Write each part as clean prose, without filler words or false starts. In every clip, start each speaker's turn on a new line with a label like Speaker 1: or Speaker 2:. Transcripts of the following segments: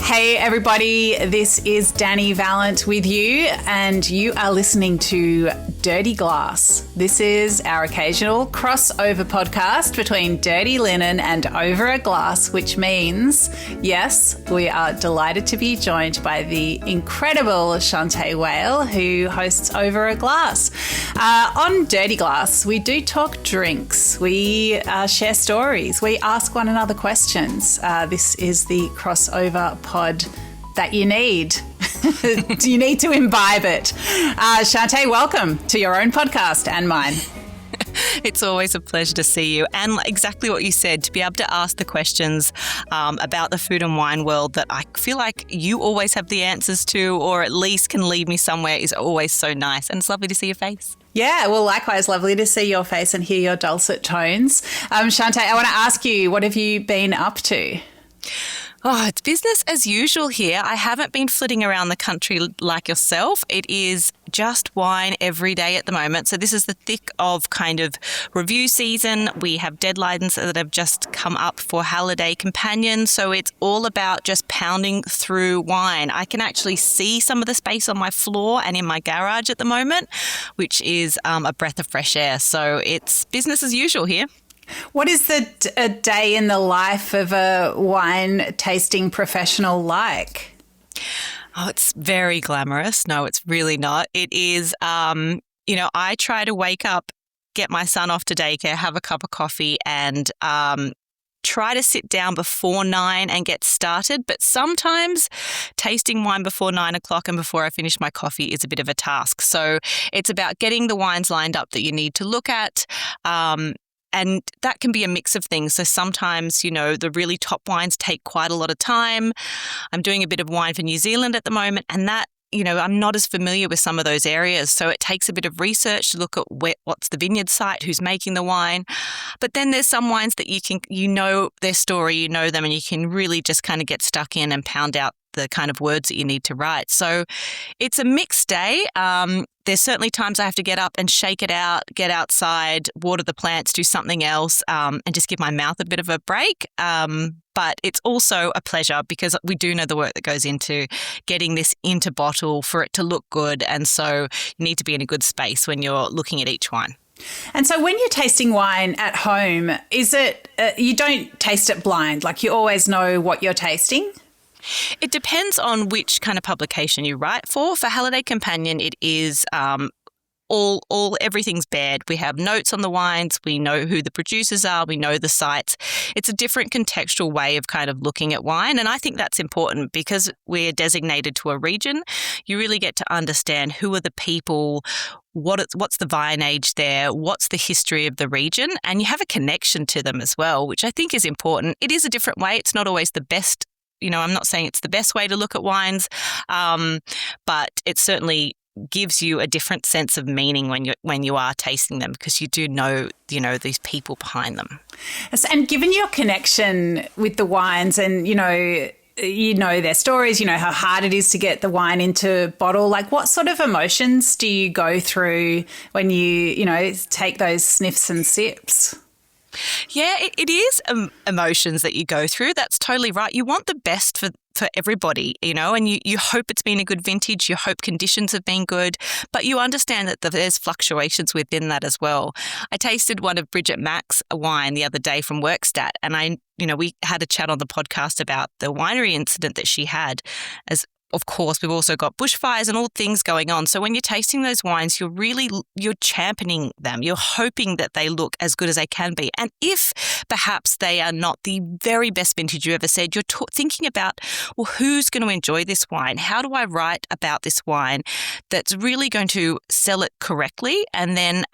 Speaker 1: Hey everybody, this is Dani Valent with you, and you are listening to Dirty Glass. This is our occasional crossover podcast between Dirty Linen and Over a Glass, which means, yes, we are delighted to be joined by the incredible Shanteh Wale, who hosts Over a Glass. On Dirty Glass, we do talk drinks, we share stories, we ask one another questions. This is the crossover pod that you need. You need to imbibe it. Shanteh, welcome to your own podcast and mine.
Speaker 2: It's always a pleasure to see you. And exactly what you said, to be able to ask the questions about the food and wine world that I feel like you always have the answers to, or at least can lead me somewhere, is always so nice. And it's lovely to see your face.
Speaker 1: Yeah, well, likewise, lovely to see your face and hear your dulcet tones. Shanteh, I want to ask you, what have you been up to?
Speaker 2: Oh, it's business as usual here. I haven't been flitting around the country like yourself. It is just wine every day at the moment. So this is the thick of kind of review season. We have deadlines that have just come up for Holiday Companion. So it's all about just pounding through wine. I can actually see some of the space on my floor and in my garage at the moment, which is a breath of fresh air. So it's business as usual here.
Speaker 1: What is a day in the life of a wine tasting professional like?
Speaker 2: Oh, it's very glamorous. No, it's really not. It is, I try to wake up, get my son off to daycare, have a cup of coffee and try to sit down before 9 and get started. But sometimes tasting wine before 9 o'clock and before I finish my coffee is a bit of a task. So it's about getting the wines lined up that you need to look at. And that can be a mix of things. So sometimes, the really top wines take quite a lot of time. I'm doing a bit of wine for New Zealand at the moment, and that, I'm not as familiar with some of those areas. So it takes a bit of research to look at what's the vineyard site, who's making the wine. But then there's some wines that you know their story, you know them, and you can really just kind of get stuck in and pound out the kind of words that you need to write. So it's a mixed day. There's certainly times I have to get up and shake it out, get outside, water the plants, do something else, and just give my mouth a bit of a break. But it's also a pleasure because we do know the work that goes into getting this into bottle for it to look good. And so you need to be in a good space when you're looking at each wine.
Speaker 1: And so when you're tasting wine at home, is it you don't taste it blind? Like you always know what you're tasting?
Speaker 2: It depends on which kind of publication you write for. For Holiday Companion, it is everything's bared. We have notes on the wines. We know who the producers are. We know the sites. It's a different contextual way of kind of looking at wine. And I think that's important because we're designated to a region. You really get to understand who are the people, what's the vine age there, what's the history of the region, and you have a connection to them as well, which I think is important. It is a different way. It's not always the best. I'm not saying it's the best way to look at wines, but it certainly gives you a different sense of meaning when you are tasting them because you do know, these people behind them.
Speaker 1: And given your connection with the wines and, their stories, how hard it is to get the wine into bottle, like what sort of emotions do you go through when you, take those sniffs and sips?
Speaker 2: Yeah, it is emotions that you go through. That's totally right. You want the best for everybody, and you hope it's been a good vintage. You hope conditions have been good, but you understand that there's fluctuations within that as well. I tasted one of Bridget Mack's wine the other day from Workstat, and we had a chat on the podcast about the winery incident that she had. As of course, we've also got bushfires and all things going on. So when you're tasting those wines, you're championing them. You're hoping that they look as good as they can be. And if perhaps they are not the very best vintage you ever said, you're thinking about, well, who's going to enjoy this wine? How do I write about this wine that's really going to sell it correctly? And then,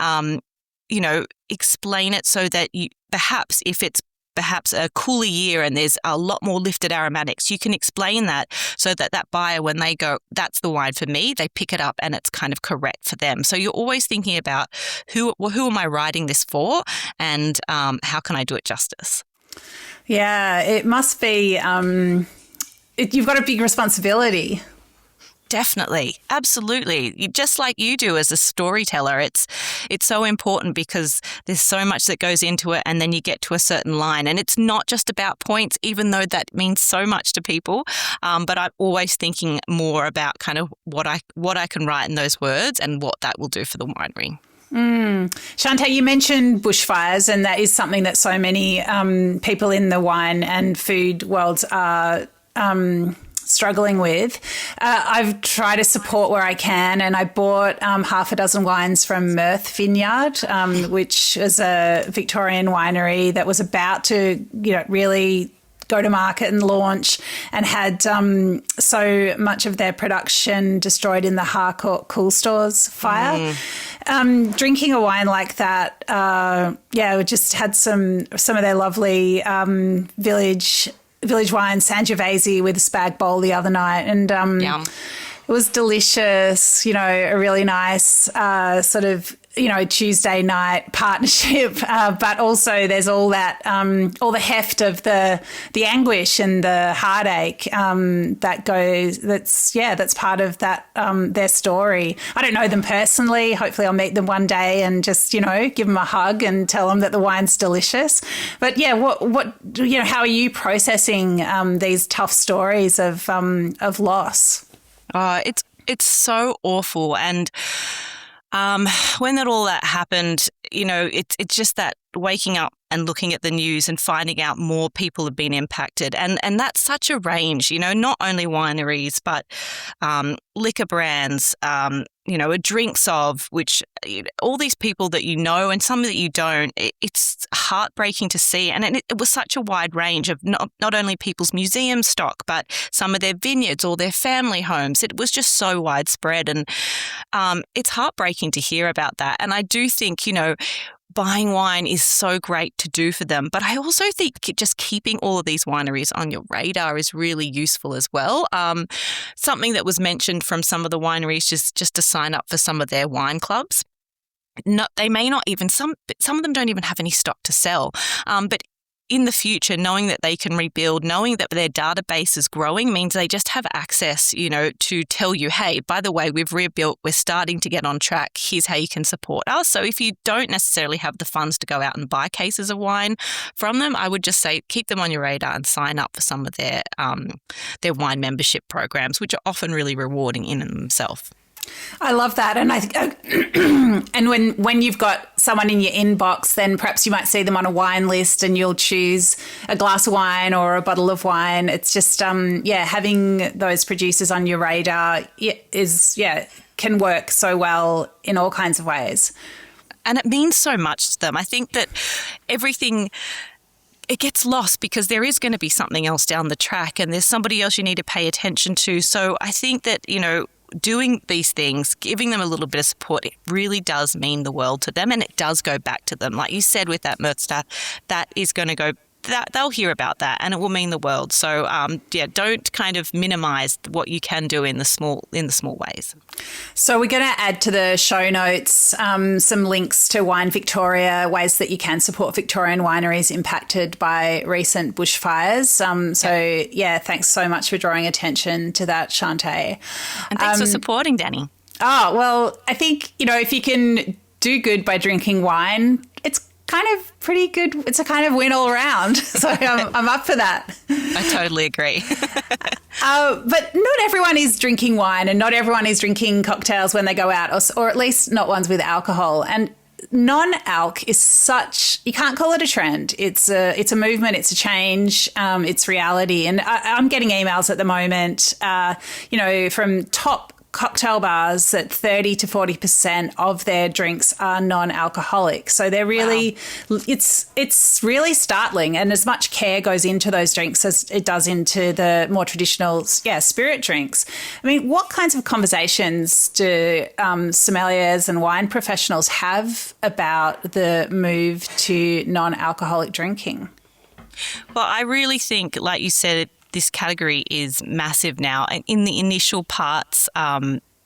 Speaker 2: explain it so that perhaps if it's perhaps a cooler year and there's a lot more lifted aromatics, you can explain that so that buyer, when they go, that's the wine for me, they pick it up and it's kind of correct for them. So you're always thinking about who am I writing this for and how can I do it justice?
Speaker 1: Yeah, it must be, you've got a big responsibility.
Speaker 2: Definitely. Absolutely. Just like you do as a storyteller, it's so important because there's so much that goes into it, and then you get to a certain line, and it's not just about points, even though that means so much to people. But I'm always thinking more about kind of what I can write in those words and what that will do for the winery.
Speaker 1: Shanteh, you mentioned bushfires, and that is something that so many people in the wine and food worlds are struggling with. I've tried to support where I can, and I bought half a dozen wines from Mirth Vineyard, which is a Victorian winery that was about to, really go to market and launch, and had so much of their production destroyed in the Harcourt Cool Stores fire. Drinking a wine like that, we just had some of their lovely village wine, Sangiovese with a spag bowl the other night, and it was delicious. A really nice sort of Tuesday night partnership, but also there's all that all the heft of the anguish and the heartache that's part of that their story. I don't know them personally. Hopefully I'll meet them one day and just give them a hug and tell them that the wine's delicious. But what how are you processing these tough stories of loss?
Speaker 2: It's so awful. And when all that happened, it's just that waking up and looking at the news and finding out more people have been impacted. And that's such a range, not only wineries, but liquor brands, a drinks of, which all these people that and some that you don't, it's heartbreaking to see. And it was such a wide range of not only people's museum stock, but some of their vineyards or their family homes. It was just so widespread. And it's heartbreaking to hear about that. And I do think, buying wine is so great to do for them. But I also think just keeping all of these wineries on your radar is really useful as well. Something that was mentioned from some of the wineries just to sign up for some of their wine clubs. They may not even, some of them don't even have any stock to sell. But in the future, knowing that they can rebuild, knowing that their database is growing means they just have access, to tell you, hey, by the way, we've rebuilt, we're starting to get on track. Here's how you can support us. So if you don't necessarily have the funds to go out and buy cases of wine from them, I would just say keep them on your radar and sign up for some of their wine membership programs, which are often really rewarding in themselves.
Speaker 1: I love that. And I think, and when you've got someone in your inbox, then perhaps you might see them on a wine list and you'll choose a glass of wine or a bottle of wine. It's just, having those producers on your radar can work so well in all kinds of ways.
Speaker 2: And it means so much to them. I think that everything, it gets lost because there is going to be something else down the track and there's somebody else you need to pay attention to. So I think that, doing these things, giving them a little bit of support, it really does mean the world to them, and it does go back to them. Like you said with that Mirth staff, that is going to go, that they'll hear about that and it will mean the world. So don't kind of minimize what you can do in the small ways.
Speaker 1: So we're going to add to the show notes some links to Wine Victoria, ways that you can support Victorian wineries impacted by recent bushfires. Thanks so much for drawing attention to that, Shanteh.
Speaker 2: And thanks for supporting, Dani.
Speaker 1: Oh, well, I think, if you can do good by drinking wine, it's kind of pretty good. It's a kind of win all around. So I'm up for that.
Speaker 2: I totally agree.
Speaker 1: But not everyone is drinking wine and not everyone is drinking cocktails when they go out, or at least not ones with alcohol. And non-alc is you can't call it a trend. It's a movement. It's a change. It's reality. And I'm getting emails at the moment, from top cocktail bars that 30 to 40% of their drinks are non-alcoholic. So they're really, it's really startling. And as much care goes into those drinks as it does into the more traditional, spirit drinks. I mean, what kinds of conversations do sommeliers and wine professionals have about the move to non-alcoholic drinking?
Speaker 2: Well, I really think, like you said, this category is massive now. And in the initial parts,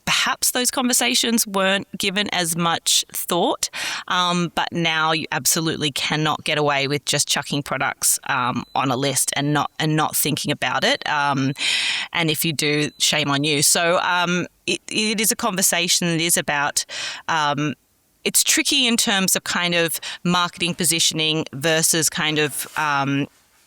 Speaker 2: perhaps those conversations weren't given as much thought, but now you absolutely cannot get away with just chucking products on a list and not thinking about it. And if you do, shame on you. So it is a conversation that is about. It's tricky in terms of kind of marketing positioning versus kind of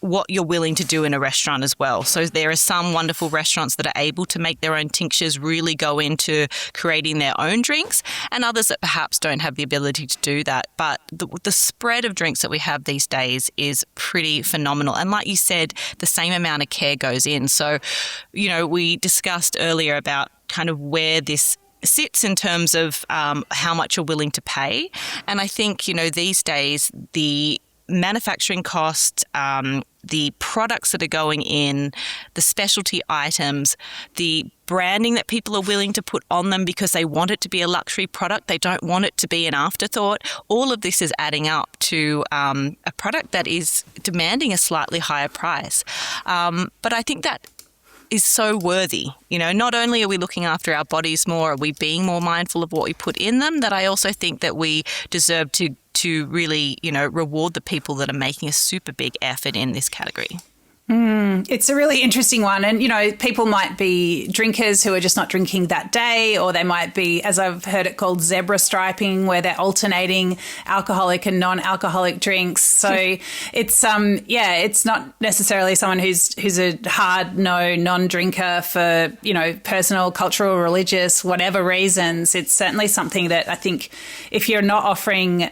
Speaker 2: what you're willing to do in a restaurant as well. So there are some wonderful restaurants that are able to make their own tinctures, really go into creating their own drinks, and others that perhaps don't have the ability to do that. But the spread of drinks that we have these days is pretty phenomenal. And like you said, the same amount of care goes in. So, we discussed earlier about kind of where this sits in terms of how much you're willing to pay. And I think, these days, the manufacturing cost, the products that are going in, the specialty items, the branding that people are willing to put on them because they want it to be a luxury product, they don't want it to be an afterthought. All of this is adding up to a product that is demanding a slightly higher price. But I think that is so worthy. Not only are we looking after our bodies more, are we being more mindful of what we put in them, that I also think that we deserve to really, reward the people that are making a super big effort in this category.
Speaker 1: It's a really interesting one. And, people might be drinkers who are just not drinking that day, or they might be, as I've heard it called, zebra striping, where they're alternating alcoholic and non-alcoholic drinks. So it's, it's not necessarily someone who's a hard no non-drinker for, personal, cultural, religious, whatever reasons. It's certainly something that I think if you're not offering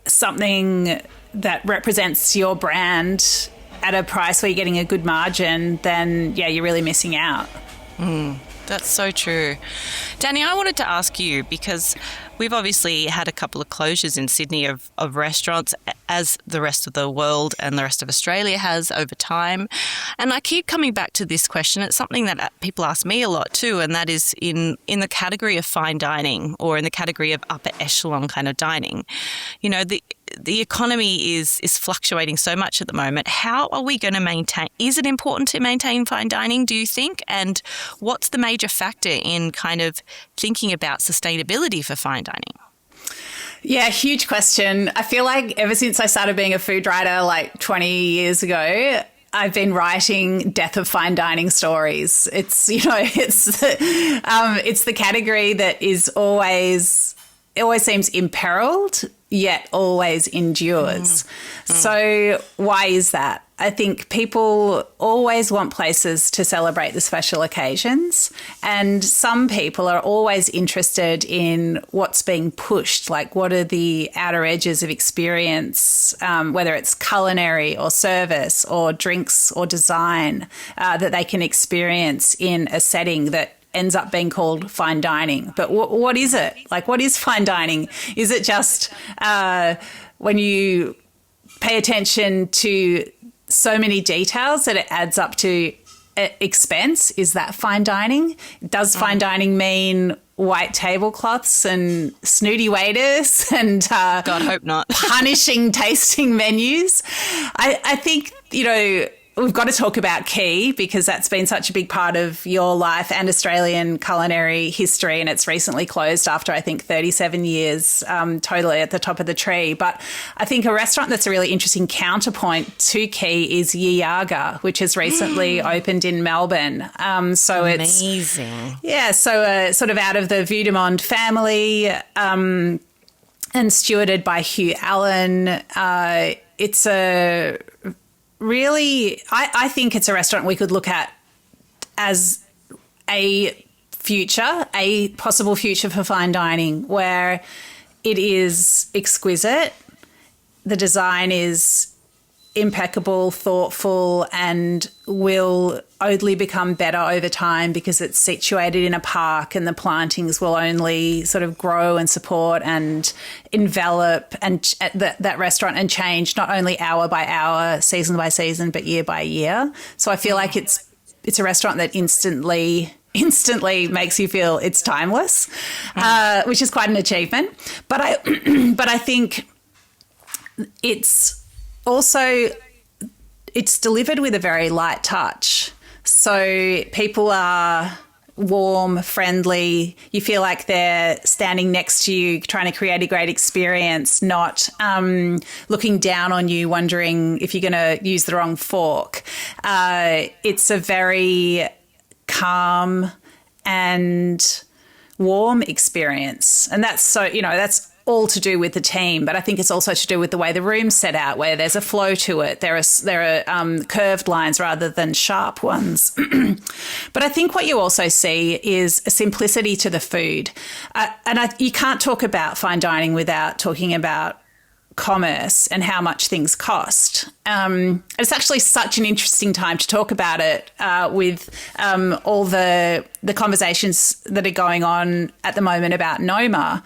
Speaker 1: something that represents your brand at a price where you're getting a good margin, then, you're really missing out.
Speaker 2: That's so true. Dani, I wanted to ask you, because we've obviously had a couple of closures in Sydney of restaurants, as the rest of the world and the rest of Australia has over time. And I keep coming back to this question. It's something that people ask me a lot too, and that is in the category of fine dining, or in the category of upper echelon kind of dining. The economy is fluctuating so much at the moment. How are we going to maintain? Is it important to maintain fine dining, do you think? And what's the major factor in kind of thinking about sustainability for fine dining?
Speaker 1: Yeah, huge question. I feel like ever since I started being a food writer like 20 years ago, I've been writing death of fine dining stories. It's, it's the category that is always seems imperiled, yet always endures. So why is that? I think people always want places to celebrate the special occasions, and some people are always interested in what's being pushed, like what are the outer edges of experience, whether it's culinary or service or drinks or design, that they can experience in a setting that ends up being called fine dining. But what is it? Like, what is fine dining? Is it just when you pay attention to so many details that it adds up to expense? Is that fine dining? Does fine dining mean white tablecloths and snooty waiters and
Speaker 2: God, hope not.
Speaker 1: punishing tasting menus? I think, we've got to talk about Quay, because that's been such a big part of your life and Australian culinary history, and it's recently closed after, I think, 37 years, totally at the top of the tree. But I think a restaurant that's a really interesting counterpoint to Quay is Yiaga, which has recently opened in Melbourne. So
Speaker 2: amazing.
Speaker 1: So sort of out of the Vue de Monde family, and stewarded by Hugh Allen. It's a really, I think it's a restaurant we could look at as a possible future for fine dining, where it is exquisite, the design is impeccable, thoughtful, and will only become better over time because it's situated in a park, and the plantings will only sort of grow and support and envelop and that restaurant and change not only hour by hour, season by season, but year by year. So I feel like it's a restaurant that instantly makes you feel it's timeless, which is quite an achievement. But I think it's delivered with a very light touch. So people are warm, friendly. You feel like they're standing next to you, trying to create a great experience, not looking down on you, wondering if you're going to use the wrong fork. It's a very calm and warm experience. And that's that's all to do with the team, but I think it's also to do with the way the room's set out, where there's a flow to it. There are curved lines rather than sharp ones. But I think what you also see is a simplicity to the food. You can't talk about fine dining without talking about commerce and how much things cost. It's actually such an interesting time to talk about it with all the conversations that are going on at the moment about Noma,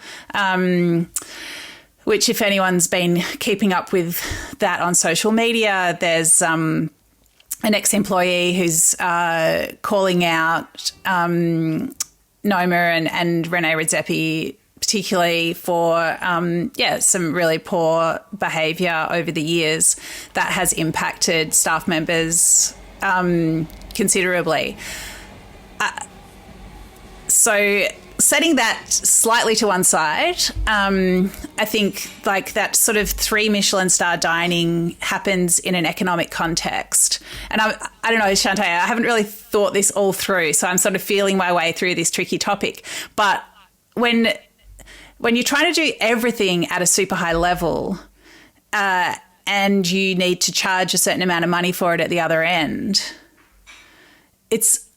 Speaker 1: which if anyone's been keeping up with that on social media, there's an ex-employee who's calling out Noma and Renee Redzepi particularly for, some really poor behaviour over the years that has impacted staff members considerably. So setting that slightly to one side, I think like that sort of 3 Michelin star dining happens in an economic context. And I don't know, Shanteh, I haven't really thought this all through, so I'm sort of feeling my way through this tricky topic. But when you're trying to do everything at a super high level and you need to charge a certain amount of money for it at the other end, it's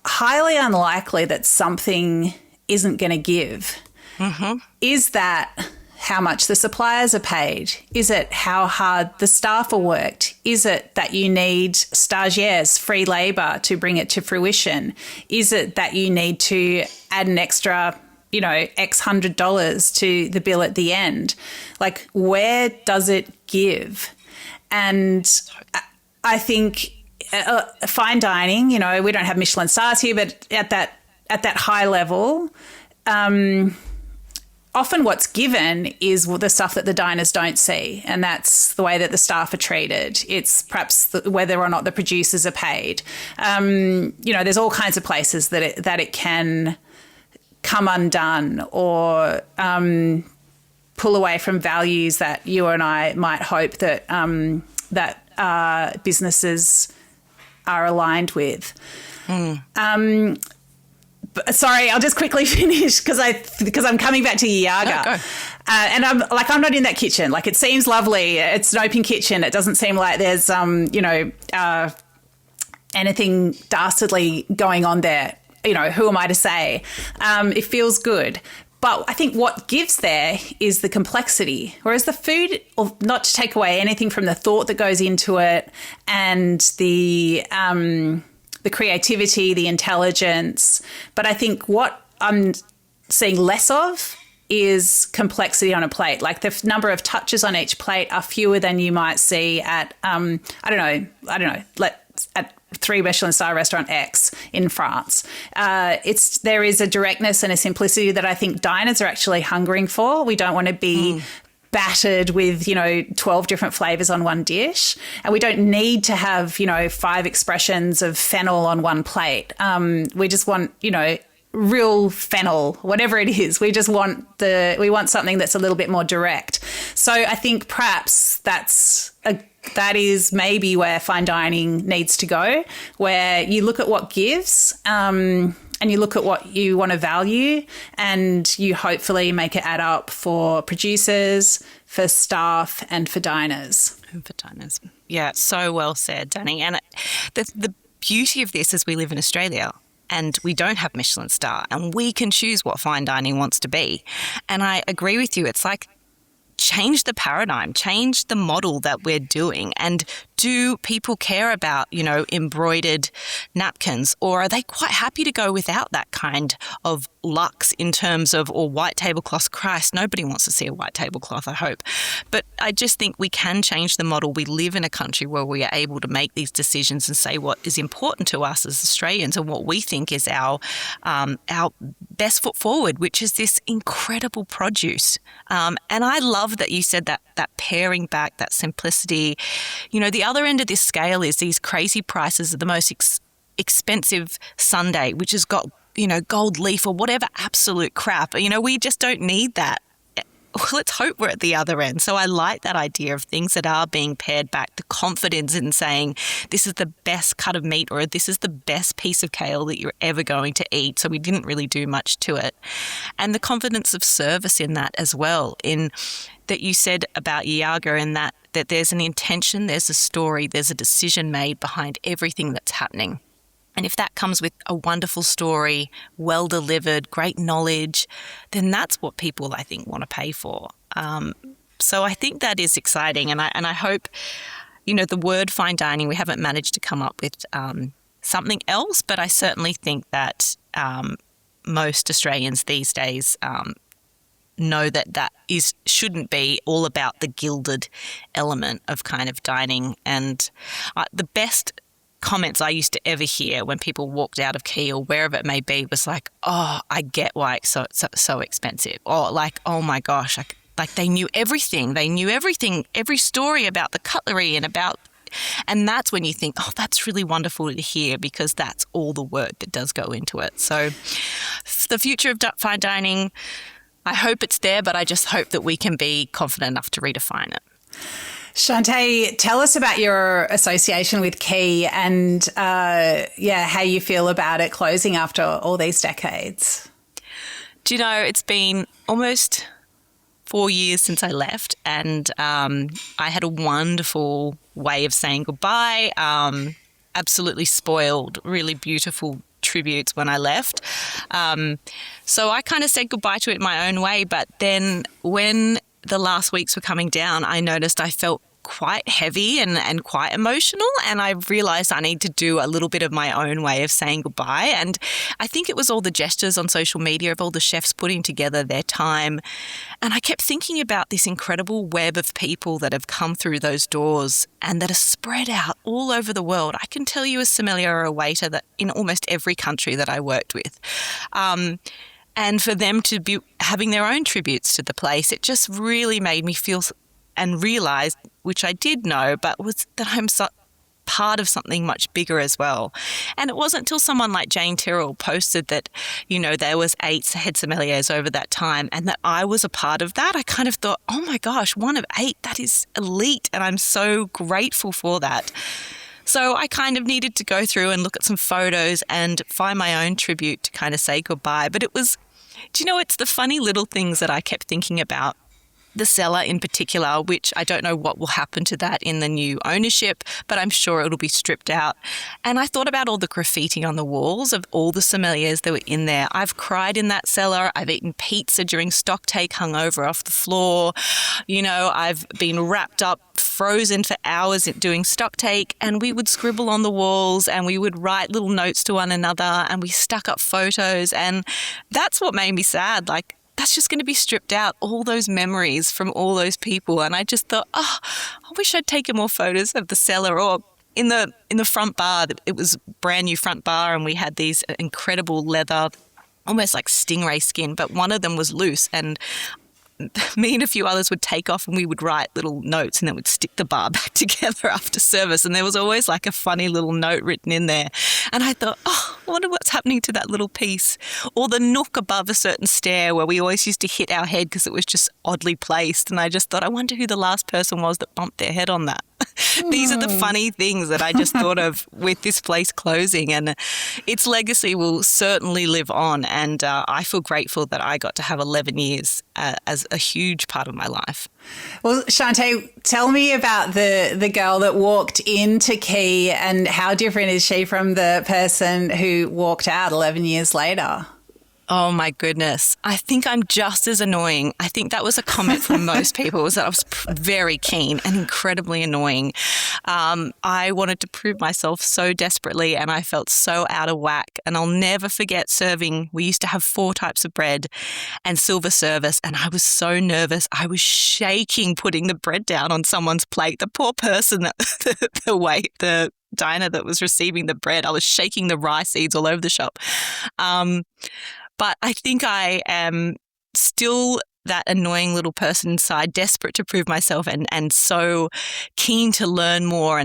Speaker 1: highly unlikely that something isn't going to give. Mm-hmm. Is that how much the suppliers are paid? Is it how hard the staff are worked? Is it that you need stagiaires, free labour, to bring it to fruition? Is it that you need to add an extra X $100 to the bill at the end? Like, where does it give? And I think fine dining, we don't have Michelin stars here, but at that high level, often what's given is the stuff that the diners don't see, and that's the way that the staff are treated. It's perhaps whether or not the producers are paid. There's all kinds of places that it can come undone or pull away from values that you and I might hope that businesses are aligned with. Sorry, I'll just quickly finish because I'm coming back to Yiaga.
Speaker 2: No, go.
Speaker 1: And I'm not in that kitchen. Like, it seems lovely. It's an open kitchen. It doesn't seem like there's anything dastardly going on there. Who am I to say? It feels good. But I think what gives there is the complexity, whereas the food, not to take away anything from the thought that goes into it and the creativity, the intelligence, but I think what I'm seeing less of is complexity on a plate. Like, the number of touches on each plate are fewer than you might see at, at 3 Michelin star restaurant X in France. There is a directness and a simplicity that I think diners are actually hungering for. We don't want to be battered with, 12 different flavours on one dish. And we don't need to have, 5 expressions of fennel on one plate. We just want, real fennel, whatever it is. We just want something that's a little bit more direct. So I think perhaps that is maybe where fine dining needs to go, where you look at what gives and you look at what you want to value, and you hopefully make it add up for producers, for staff, and for diners.
Speaker 2: Yeah, so well said, Dani. And the beauty of this is we live in Australia and we don't have Michelin star, and we can choose what fine dining wants to be. And I agree with you. It's like, change the paradigm, change the model that we're doing. And do people care about, embroidered napkins, or are they quite happy to go without that kind of luxe in terms of, or white tablecloths? Christ, nobody wants to see a white tablecloth, I hope. But I just think we can change the model. We live in a country where we are able to make these decisions and say what is important to us as Australians and what we think is our best foot forward, which is this incredible produce. And I love that you said that paring back, that simplicity. The other end of this scale is these crazy prices of the most expensive sundae, which has got gold leaf or whatever absolute crap. We just don't need that. Well, let's hope we're at the other end. So I like that idea of things that are being pared back, the confidence in saying this is the best cut of meat or this is the best piece of kale that you're ever going to eat. So we didn't really do much to it. And the confidence of service in that as well, in that you said about Yiaga, and that there's an intention, there's a story, there's a decision made behind everything that's happening. And if that comes with a wonderful story, well delivered, great knowledge, then that's what people, I think, want to pay for. So I think that is exciting. And I hope, the word fine dining, we haven't managed to come up with something else, but I certainly think that most Australians these days know that shouldn't be all about the gilded element of kind of dining. And the best comments I used to ever hear when people walked out of Quay or wherever it may be was like, oh, I get why it's so expensive. Or like, oh my gosh, like they knew everything. They knew everything, every story about the cutlery and that's when you think, oh, that's really wonderful to hear, because that's all the work that does go into it. So the future of fine dining, I hope it's there, but I just hope that we can be confident enough to redefine it.
Speaker 1: Shanteh, tell us about your association with Quay and, how you feel about it closing after all these decades.
Speaker 2: Do you know, it's been almost 4 years since I left, and I had a wonderful way of saying goodbye, absolutely spoiled, really beautiful tributes when I left. So I kind of said goodbye to it in my own way, but then when the last weeks were coming down, I noticed I felt quite heavy and quite emotional, and I realised I need to do a little bit of my own way of saying goodbye. And I think it was all the gestures on social media of all the chefs putting together their time, and I kept thinking about this incredible web of people that have come through those doors and that are spread out all over the world. I can tell you a sommelier or a waiter that in almost every country that I worked with. And for them to be having their own tributes to the place, it just really made me feel and realise, which I did know, but was that I'm part of something much bigger as well. And it wasn't until someone like Jane Tyrrell posted that, there was 8 head sommeliers over that time and that I was a part of that. I kind of thought, oh my gosh, 1 of 8, that is elite. And I'm so grateful for that. So I kind of needed to go through and look at some photos and find my own tribute to kind of say goodbye. But it was, it's the funny little things that I kept thinking about. The cellar in particular, which I don't know what will happen to that in the new ownership, but I'm sure it'll be stripped out. And I thought about all the graffiti on the walls of all the sommeliers that were in there. I've cried in that cellar. I've eaten pizza during stock take hungover off the floor. I've been wrapped up, frozen for hours doing stock take, and we would scribble on the walls and we would write little notes to one another and we stuck up photos. And that's what made me sad. Like, that's just going to be stripped out, all those memories from all those people. And I just thought, I wish I'd taken more photos of the cellar or in the front bar. It was brand new front bar, and we had these incredible leather, almost like stingray skin, but one of them was loose, and me and a few others would take off and we would write little notes and then we'd stick the bar back together after service. And there was always like a funny little note written in there. And I thought, I wonder what's happening to that little piece. Or the nook above a certain stair where we always used to hit our head because it was just oddly placed. And I just thought, I wonder who the last person was that bumped their head on that. These are the funny things that I just thought of with this place closing, and its legacy will certainly live on. And I feel grateful that I got to have 11 years as a huge part of my life.
Speaker 1: Well, Shanteh, tell me about the girl that walked into Quay, and how different is she from the person who walked out 11 years later?
Speaker 2: Oh my goodness. I think I'm just as annoying. I think that was a comment from most people, was that I was very keen and incredibly annoying. I wanted to prove myself so desperately, and I felt so out of whack. And I'll never forget serving. We used to have 4 types of bread and silver service, and I was so nervous. I was shaking putting the bread down on someone's plate. The poor person, the diner that was receiving the bread, I was shaking the rice seeds all over the shop. But I think I am still that annoying little person inside, desperate to prove myself and so keen to learn more.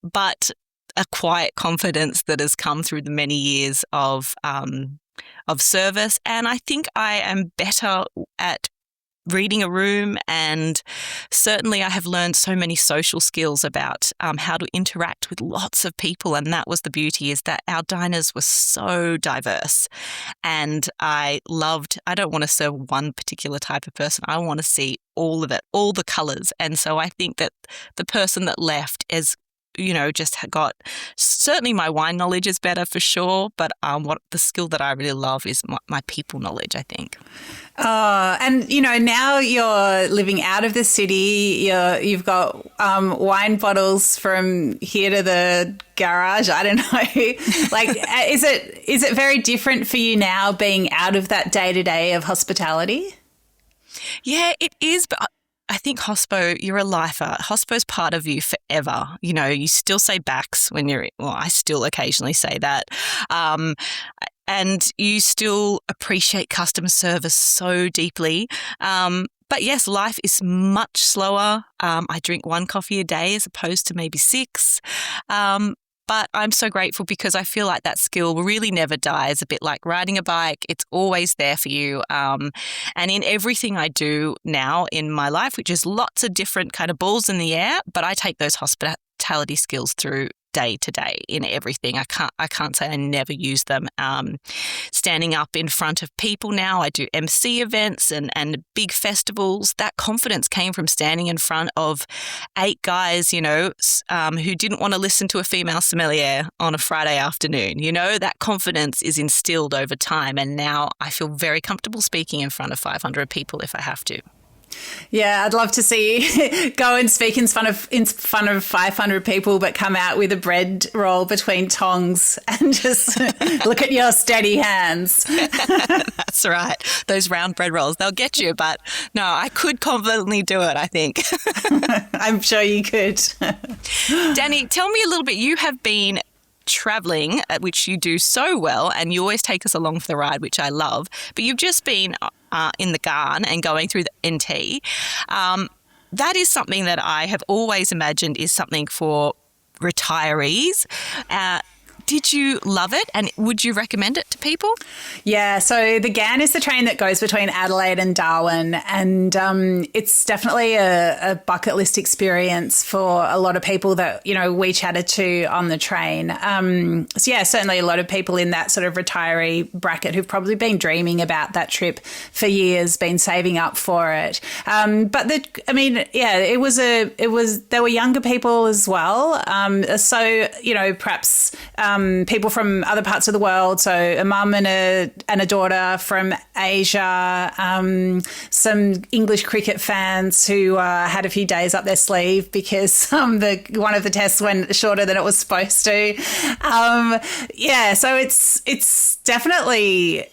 Speaker 2: But a quiet confidence that has come through the many years of service. And I think I am better at reading a room, and certainly I have learned so many social skills about how to interact with lots of people. And that was the beauty, is that our diners were so diverse, and I don't want to serve one particular type of person. I want to see all of it, all the colours. And so I think that the person that left is, just got, certainly my wine knowledge is better for sure, but what the skill that I really love is my people knowledge, I think.
Speaker 1: And, now you're living out of the city. You've got wine bottles from here to the garage. I don't know. Like, is it very different for you now being out of that day-to-day of hospitality?
Speaker 2: Yeah, it is, but I think hospo, you're a lifer. Hospo's part of you forever. You still say backs when I still occasionally say that. And you still appreciate customer service so deeply. But yes, life is much slower. I drink 1 coffee a day as opposed to maybe 6. But I'm so grateful because I feel like that skill really never dies. A bit like riding a bike, it's always there for you. And in everything I do now in my life, which is lots of different kind of balls in the air, but I take those hospitality skills through day to day in everything. I can't say I never use them. Standing up in front of people now, I do MC events and big festivals. That confidence came from standing in front of 8 guys, who didn't want to listen to a female sommelier on a Friday afternoon. That confidence is instilled over time, and now I feel very comfortable speaking in front of 500 people if I have to.
Speaker 1: Yeah, I'd love to see you go and speak in front of 500 people, but come out with a bread roll between tongs and just look at your steady hands.
Speaker 2: That's right. Those round bread rolls, they'll get you. But no, I could confidently do it, I think.
Speaker 1: I'm sure you could.
Speaker 2: Dani, tell me a little bit. You have been traveling, which you do so well, and you always take us along for the ride, which I love. But you've just been in the Garn and going through the NT. That is something that I have always imagined is something for retirees. Did you love it, and would you recommend it to people?
Speaker 1: Yeah, so the GAN is the train that goes between Adelaide and Darwin, and it's definitely a bucket list experience for a lot of people that, we chatted to on the train. So yeah, certainly a lot of people in that sort of retiree bracket who've probably been dreaming about that trip for years, been saving up for it. But there were younger people as well. So, perhaps people from other parts of the world, so a mum and a daughter from Asia, some English cricket fans who had a few days up their sleeve because one of the tests went shorter than it was supposed to. So it's definitely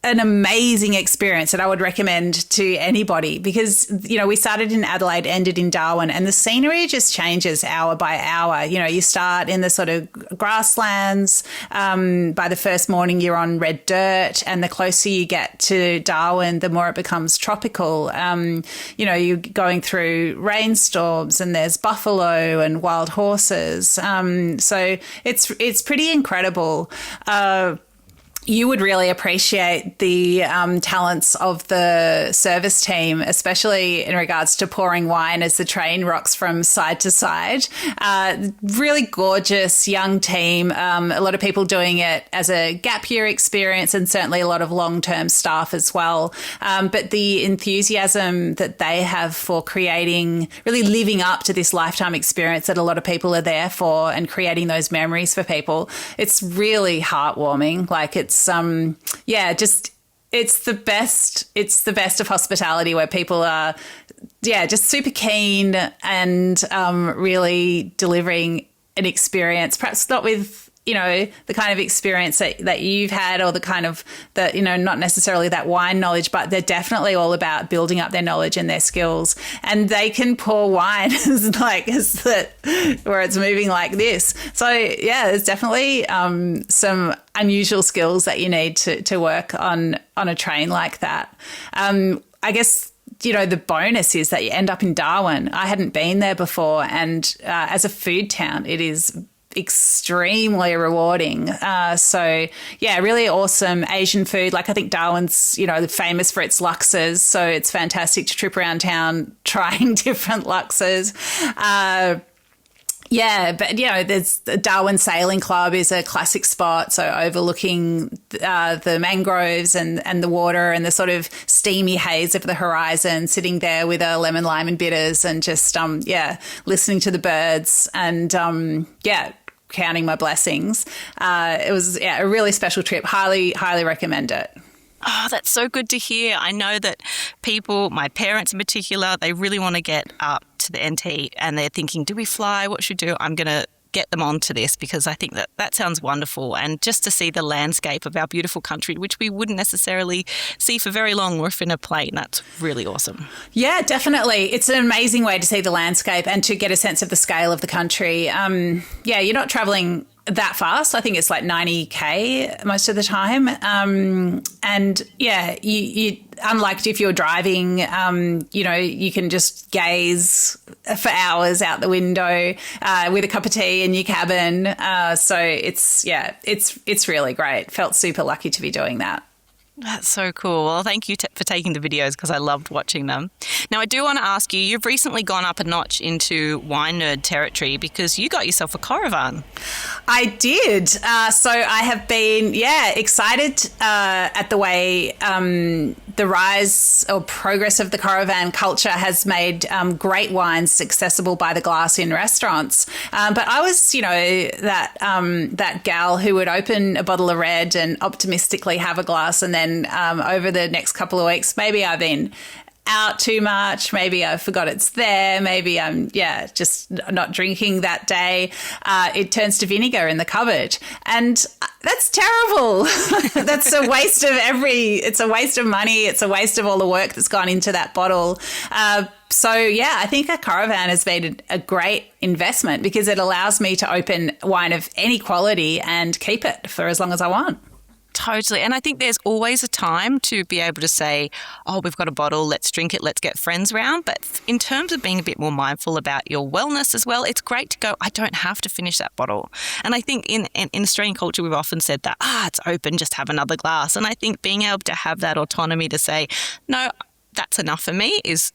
Speaker 1: an amazing experience that I would recommend to anybody because, we started in Adelaide, ended in Darwin, and the scenery just changes hour by hour. You start in the sort of grasslands. By the first morning, you're on red dirt, and the closer you get to Darwin, the more it becomes tropical. You're going through rainstorms, and there's buffalo and wild horses. So it's pretty incredible. You would really appreciate the talents of the service team, especially in regards to pouring wine as the train rocks from side to side. Really gorgeous young team. A lot of people doing it as a gap year experience, and certainly a lot of long-term staff as well. But the enthusiasm that they have for creating, really living up to this lifetime experience that a lot of people are there for, and creating those memories for people, it's really heartwarming. Like it's the best of hospitality, where people are just super keen and really delivering an experience, perhaps not with the kind of experience that you've had, or the kind of not necessarily that wine knowledge, but they're definitely all about building up their knowledge and their skills. And they can pour wine where it's moving like this. So yeah, there's definitely some unusual skills that you need to work on a train like that. I guess the bonus is that you end up in Darwin. I hadn't been there before, and as a food town, it is extremely rewarding. So yeah, really awesome Asian food. Like I think Darwin's, famous for its luxes. So it's fantastic to trip around town trying different luxes. Yeah, but there's the Darwin Sailing Club is a classic spot. So overlooking the mangroves and the water and the sort of steamy haze of the horizon, sitting there with a lemon, lime and bitters and just, listening to the birds and, counting my blessings. It was a really special trip. Highly, highly recommend it.
Speaker 2: Oh, that's so good to hear. I know that people, my parents in particular, they really want to get up to the NT and they're thinking, do we fly? What should we do? I'm going to get them onto this because I think that sounds wonderful. And just to see the landscape of our beautiful country, which we wouldn't necessarily see for very long if in a plane, that's really awesome.
Speaker 1: Yeah, definitely. It's an amazing way to see the landscape and to get a sense of the scale of the country. You're not travelling that fast. I think it's like 90k most of the time. You unlike if you're driving, you can just gaze for hours out the window with a cup of tea in your cabin. So it's really great. Felt super lucky to be doing that.
Speaker 2: That's so cool. Well, thank you for taking the videos because I loved watching them. Now, I do want to ask you, you've recently gone up a notch into wine nerd territory because you got yourself a Coravin.
Speaker 1: I did. So I have been, excited at the way the rise or progress of the Coravin culture has made great wines accessible by the glass in restaurants. But I was, that gal who would open a bottle of red and optimistically have a glass and then over the next couple of weeks, maybe I've been out too much. Maybe I forgot it's there. Maybe I'm, just not drinking that day. It turns to vinegar in the cupboard. And that's terrible. That's a waste of it's a waste of money. It's a waste of all the work that's gone into that bottle. I think a Coravin has been a great investment because it allows me to open wine of any quality and keep it for as long as I want.
Speaker 2: Totally. And I think there's always a time to be able to say, oh, we've got a bottle, let's drink it, let's get friends round. But in terms of being a bit more mindful about your wellness as well, it's great to go, I don't have to finish that bottle. And I think in Australian culture, we've often said that, it's open, just have another glass. And I think being able to have that autonomy to say, no, that's enough for me is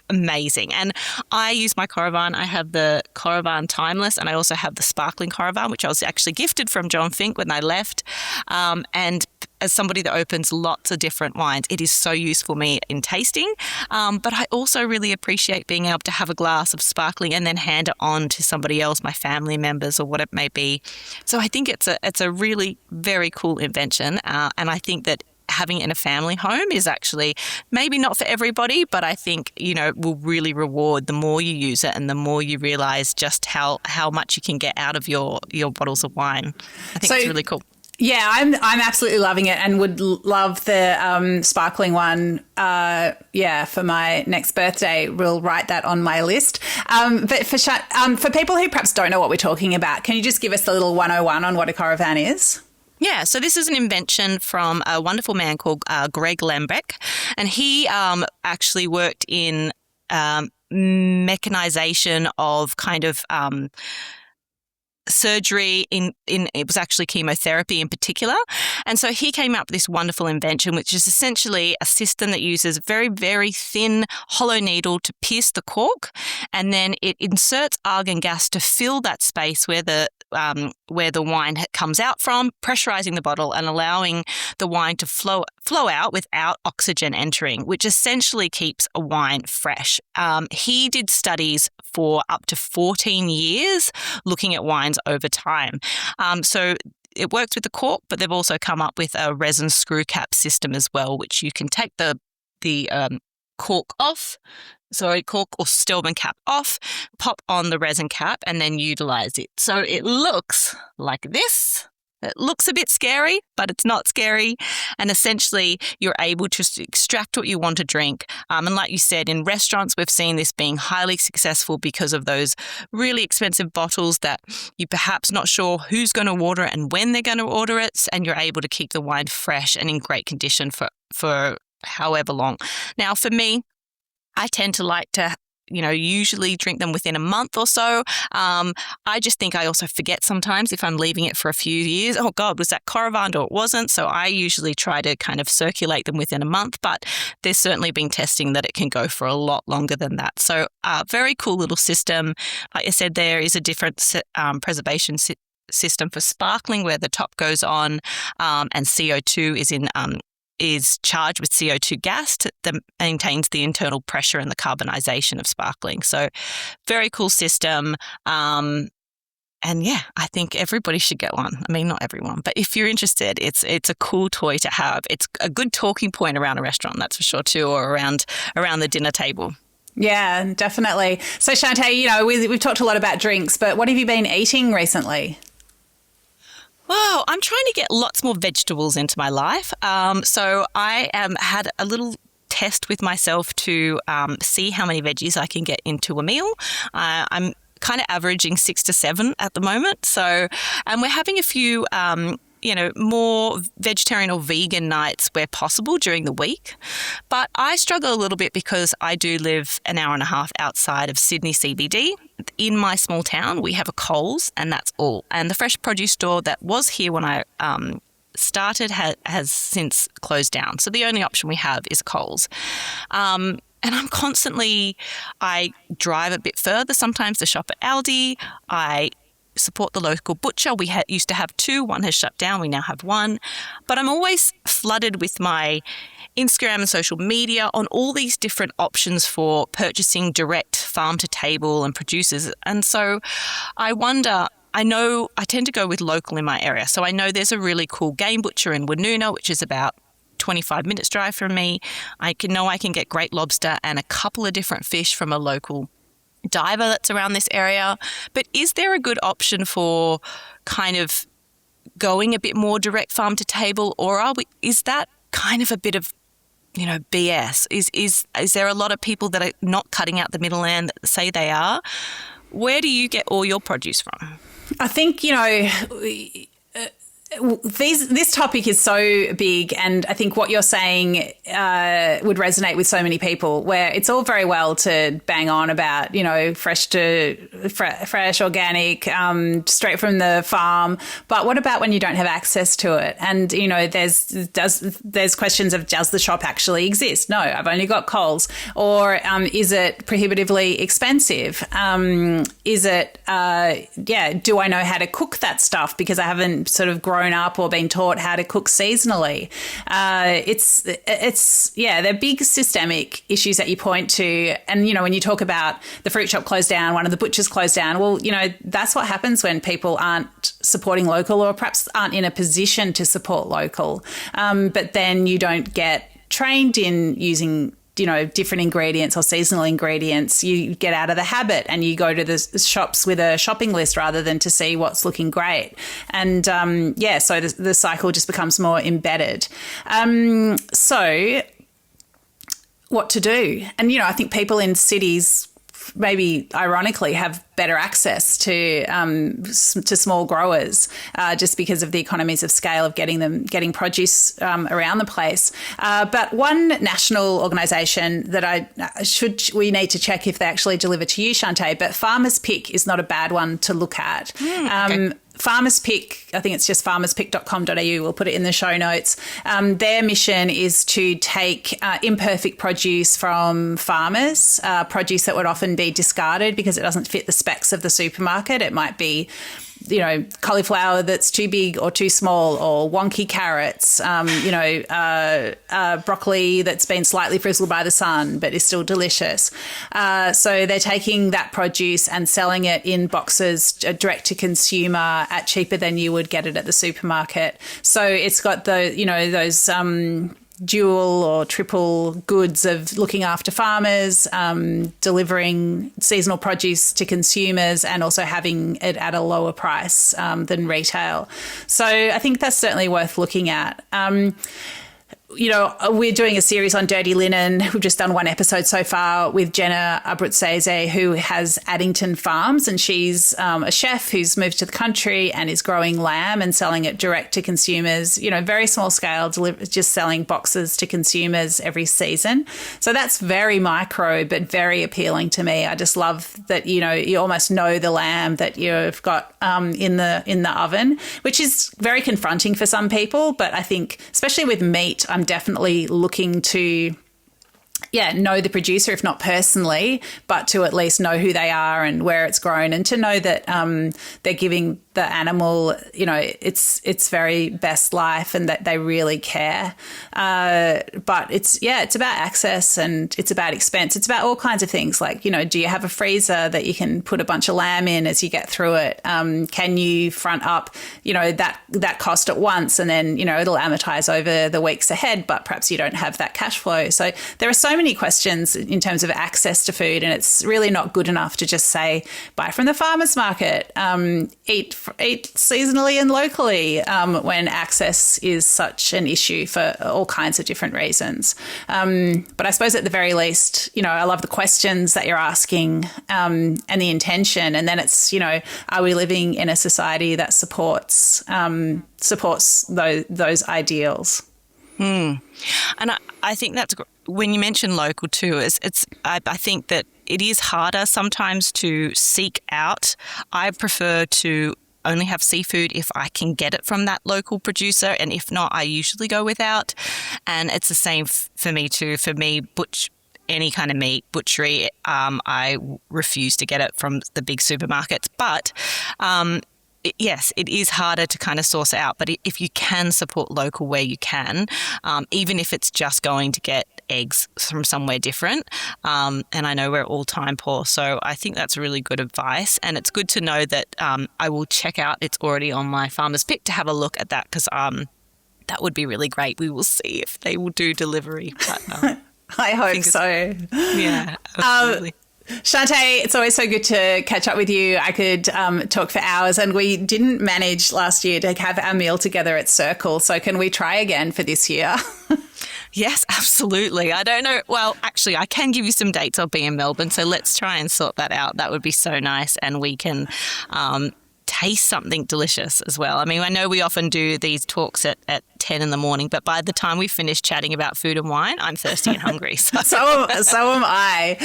Speaker 2: amazing. And I use my Coravin. I have the Coravin Timeless and I also have the Sparkling Coravin, which I was actually gifted from John Fink when I left. And as somebody that opens lots of different wines, it is so useful for me in tasting. But I also really appreciate being able to have a glass of sparkling and then hand it on to somebody else, my family members or what it may be. So I think it's a really very cool invention. And I think that having it in a family home is actually maybe not for everybody, but I think, will really reward the more you use it and the more you realise just how much you can get out of your bottles of wine. I think it's really cool.
Speaker 1: Yeah, I'm absolutely loving it and would love the sparkling one. For my next birthday, we'll write that on my list. But for people who perhaps don't know what we're talking about, can you just give us the little 101 on what a Coravin is?
Speaker 2: Yeah, so this is an invention from a wonderful man called Greg Lembeck, and he actually worked in mechanization of kind of surgery in it was actually chemotherapy in particular. And so he came up with this wonderful invention, which is essentially a system that uses very, very thin hollow needle to pierce the cork, and then it inserts argon gas to fill that space where the wine comes out from, pressurizing the bottle and allowing the wine to flow out without oxygen entering, which essentially keeps a wine fresh. He did studies for up to 14 years looking at wines over time. So it works with the cork, but they've also come up with a resin screw cap system as well, which you can take the cork or Stillman cap off, pop on the resin cap and then utilize it. So it looks like this. It looks a bit scary, but it's not scary. And essentially, you're able to extract what you want to drink. And like you said, in restaurants, we've seen this being highly successful because of those really expensive bottles that you're perhaps not sure who's going to order it and when they're going to order it. And you're able to keep the wine fresh and in great condition for however long. Now, for me, I tend to like to usually drink them within a month or so. I just think I also forget sometimes if I'm leaving it for a few years. Oh God, was that Coravin or it wasn't? So I usually try to kind of circulate them within a month, but there's certainly been testing that it can go for a lot longer than that. So very cool little system. Like I said, there is a different preservation system for sparkling where the top goes on and CO2 is charged with CO2 gas that maintains the internal pressure and the carbonisation of sparkling. So very cool system. And yeah, I think everybody should get one. I mean, not everyone, but if you're interested, it's a cool toy to have. It's a good talking point around a restaurant, that's for sure too, or around the dinner table.
Speaker 1: Yeah, definitely. So Shanteh, we've talked a lot about drinks, but what have you been eating recently?
Speaker 2: Well, I'm trying to get lots more vegetables into my life. So I had a little test with myself to see how many veggies I can get into a meal. I'm kind of averaging 6 to 7 at the moment. So, and we're having a few more vegetarian or vegan nights where possible during the week. But I struggle a little bit because I do live an hour and a half outside of Sydney CBD. In my small town, we have a Coles and that's all. And the fresh produce store that was here when I started has since closed down. So the only option we have is Coles. And I drive a bit further sometimes to shop at Aldi. I support the local butcher. We used to have 2. One has shut down. We now have 1. But I'm always flooded with my Instagram and social media on all these different options for purchasing direct farm to table and producers. And so I wonder, I know I tend to go with local in my area. So I know there's a really cool game butcher in Woonona, which is about 25 minutes drive from me. I can get great lobster and a couple of different fish from a local diver that's around this area. But is there a good option for kind of going a bit more direct farm to table, or is that kind of a bit of BS? Is there a lot of people that are not cutting out the middleman that say they are? Where do you get all your produce from?
Speaker 1: I think this topic is so big, and I think what you're saying would resonate with so many people, where it's all very well to bang on about, fresh, organic, straight from the farm. But what about when you don't have access to it? And, there's questions of, does the shop actually exist? No, I've only got Coles. Or is it prohibitively expensive? Is it, do I know how to cook that stuff because I haven't sort of grown up or been taught how to cook seasonally? They're big systemic issues that you point to. And, when you talk about the fruit shop closed down, one of the butchers closed down, well, that's what happens when people aren't supporting local or perhaps aren't in a position to support local. But then you don't get trained in using different ingredients or seasonal ingredients. You get out of the habit and you go to the shops with a shopping list rather than to see what's looking great. And so the cycle just becomes more embedded. So what to do? And, I think people in cities maybe ironically have better access to small growers just because of the economies of scale of getting produce around the place. But one national organisation that we need to check if they actually deliver to you, Shanteh, but Farmers Pick is not a bad one to look at. Okay. Farmers Pick, I think it's just farmerspick.com.au, we'll put it in the show notes. Their mission is to take imperfect produce from farmers, produce that would often be discarded because it doesn't fit the specs of the supermarket. It might be, cauliflower that's too big or too small, or wonky carrots, broccoli that's been slightly frizzled by the sun but is still delicious. So they're taking that produce and selling it in boxes direct to consumer at cheaper than you would get it at the supermarket. So it's got those dual or triple goods of looking after farmers, delivering seasonal produce to consumers, and also having it at a lower price than retail. So I think that's certainly worth looking at. we're doing a series on dirty linen. We've just done one episode so far with Jenna Abruzzese, who has Addington Farms, and she's a chef who's moved to the country and is growing lamb and selling it direct to consumers, very small scale, just selling boxes to consumers every season. So that's very micro, but very appealing to me. I just love that, you almost know the lamb that you've got in the oven, which is very confronting for some people. But I think, especially with meat, I'm definitely looking to know the producer, if not personally, but to at least know who they are and where it's grown, and to know that they're giving the animal, its very best life, and that they really care. But it's about access, and it's about expense. It's about all kinds of things like, do you have a freezer that you can put a bunch of lamb in as you get through it? Can you front up, that cost at once, and then, it'll amortize over the weeks ahead, but perhaps you don't have that cash flow. So there are so many questions in terms of access to food, and it's really not good enough to just say, buy from the farmer's market, eat seasonally and locally, when access is such an issue for all kinds of different reasons. But I suppose at the very least, I love the questions that you're asking, and the intention. And then it's, are we living in a society that supports those ideals?
Speaker 2: And I think that's when you mention local too. I think that it is harder sometimes to seek out. I prefer to only have seafood if I can get it from that local producer, and if not, I usually go without. And it's the same for me too. For me, any kind of meat, butchery, I refuse to get it from the big supermarkets. But yes, it is harder to kind of source out, but if you can support local where you can, even if it's just going to get eggs from somewhere different, and I know we're all time poor, so I think that's really good advice. And it's good to know that I will check out, it's already on my farmer's pick, to have a look at that, because that would be really great. We will see if they will do delivery. But,
Speaker 1: I hope so.
Speaker 2: Yeah, absolutely.
Speaker 1: Shanteh, it's always so good to catch up with you. I could talk for hours, and we didn't manage last year to have our meal together at Circle. So can we try again for this year?
Speaker 2: Yes, absolutely. I don't know. Well, actually, I can give you some dates. I'll be in Melbourne, so let's try and sort that out. That would be so nice, and we can taste something delicious as well. I mean, I know we often do these talks at 10 in the morning, but by the time we finish chatting about food and wine, I'm thirsty and hungry. So,
Speaker 1: so am I.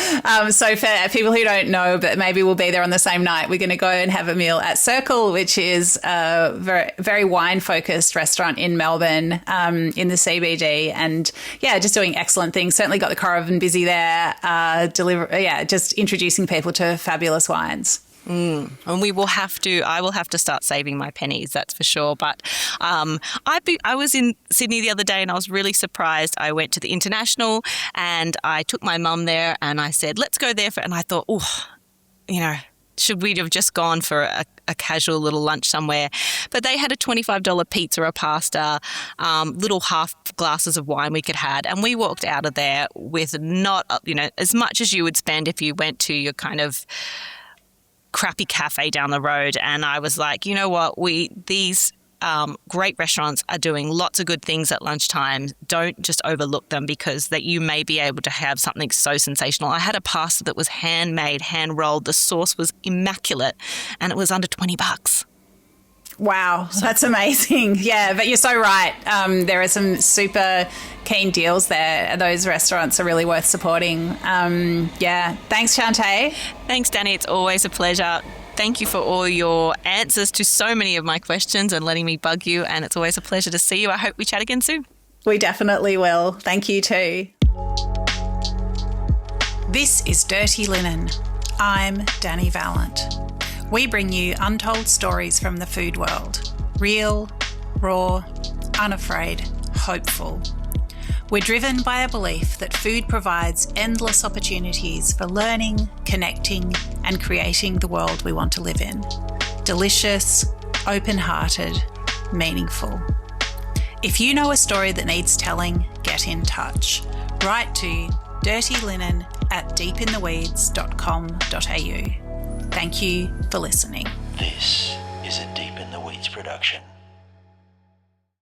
Speaker 1: So for people who don't know, but maybe we'll be there on the same night, we're going to go and have a meal at Circle, which is a very, very wine-focused restaurant in Melbourne, in the CBD. And yeah, just doing excellent things. Certainly got the Coravin busy there, just introducing people to fabulous wines.
Speaker 2: And I will have to start saving my pennies, that's for sure. But I was in Sydney the other day, and I was really surprised. I went to the International, and I took my mum there, and I said, let's go there. And I thought, should we have just gone for a casual little lunch somewhere? But they had a $25 pizza, a pasta, little half glasses of wine we could have. And we walked out of there with not, as much as you would spend if you went to your kind of crappy cafe down the road. And I was like, you know what, these great restaurants are doing lots of good things at lunchtime. Don't just overlook them, because that you may be able to have something so sensational. I had a pasta that was handmade, hand rolled. The sauce was immaculate, and it was under $20.
Speaker 1: Wow, that's amazing. Yeah, but you're so right. There are some super keen deals there. Those restaurants are really worth supporting. Thanks, Shanteh.
Speaker 2: Thanks, Dani. It's always a pleasure. Thank you for all your answers to so many of my questions and letting me bug you. And it's always a pleasure to see you. I hope we chat again soon.
Speaker 1: We definitely will. Thank you too. This is Dirty Linen. I'm Dani Valent. We bring you untold stories from the food world. Real, raw, unafraid, hopeful. We're driven by a belief that food provides endless opportunities for learning, connecting, and creating the world we want to live in. Delicious, open-hearted, meaningful. If you know a story that needs telling, get in touch. Write to dirtyLinen@deepintheweeds.com.au. Thank you for listening.
Speaker 3: This is a Deep in the Weeds production.